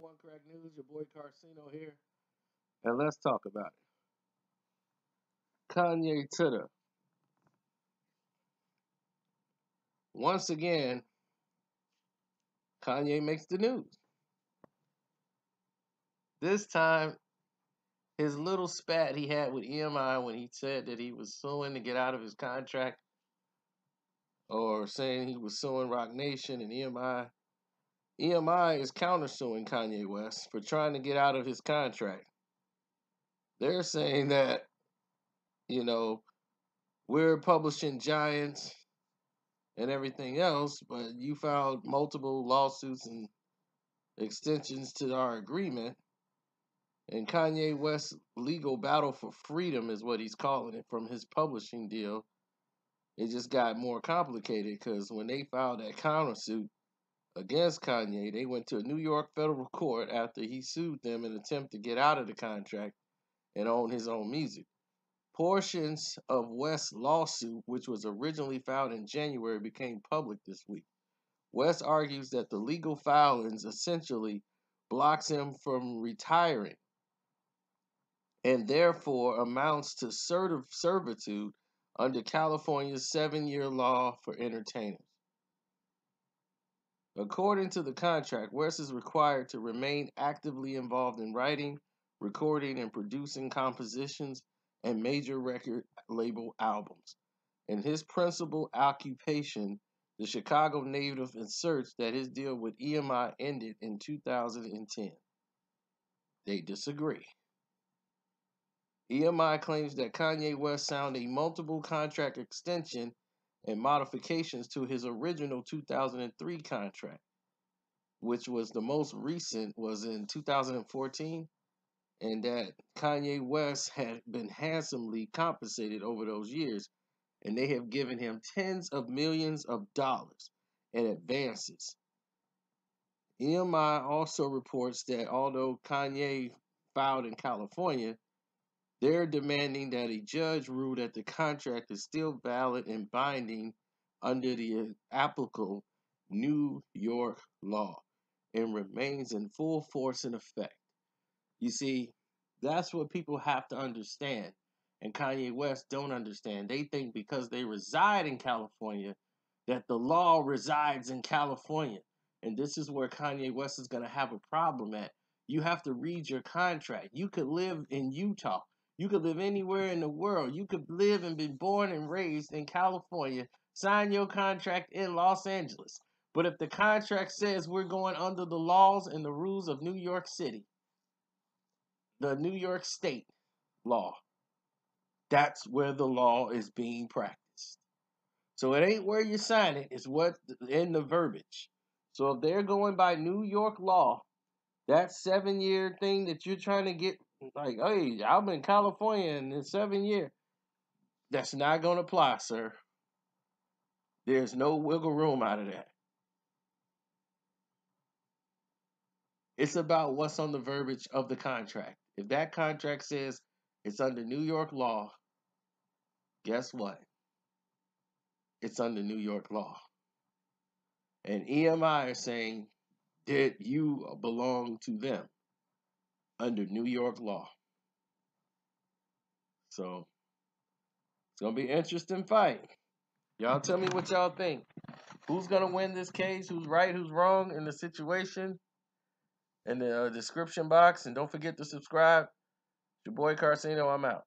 One Crack News, your boy Carcino here, and let's talk about it. Kanye Titter. Once again, Kanye makes the news. This time, his little spat he had with EMI when he said that he was suing to get out of his contract, or saying he was suing Rock Nation and EMI. EMI is countersuing Kanye West for trying to get out of his contract. They're saying that, you know, we're publishing giants and everything else, but you filed multiple lawsuits and extensions to our agreement. And Kanye West's legal battle for freedom is what he's calling it from his publishing deal. It just got more complicated because when they filed that countersuit against Kanye, they went to a New York federal court after he sued them in an attempt to get out of the contract and own his own music. Portions of West's lawsuit, which was originally filed in January, became public this week. West argues that the legal filings essentially blocks him from retiring and therefore amounts to servitude under California's 7-year law for entertainers. According to the contract, West is required to remain actively involved in writing, recording, and producing compositions and major record label albums. In his principal occupation, the Chicago native asserts that his deal with EMI ended in 2010. They disagree. EMI claims that Kanye West signed a multiple contract extension and modifications to his original 2003 contract, which was the most recent was in 2014, and that Kanye West had been handsomely compensated over those years, and they have given him tens of millions of dollars in advances. EMI also reports that although Kanye filed in California, they're demanding that a judge rule that the contract is still valid and binding under the applicable New York law and remains in full force and effect. You see, that's what people have to understand. And Kanye West don't understand. They think because they reside in California that the law resides in California. And this is where Kanye West is going to have a problem at. You have to read your contract. You could live in Utah. You could live anywhere in the world. You could live and be born and raised in California, sign your contract in Los Angeles. But if the contract says we're going under the laws and the rules of New York City, the New York State law, that's where the law is being practiced. So it ain't where you sign it, it's what in the verbiage. So if they're going by New York law, that 7-year thing that you're trying to get, like, hey, I'm in California and in 7 years, that's not going to apply, sir. There's no wiggle room out of that. It's about what's on the verbiage of the contract. If that contract says it's under New York law, guess what? It's under New York law. And EMI is saying that you belong to them under New York law. So it's going to be an interesting fight. Y'all tell me what y'all think. Who's going to win this case? Who's right? Who's wrong in the situation? In the description box. And don't forget to subscribe. It's your boy Carcino. I'm out.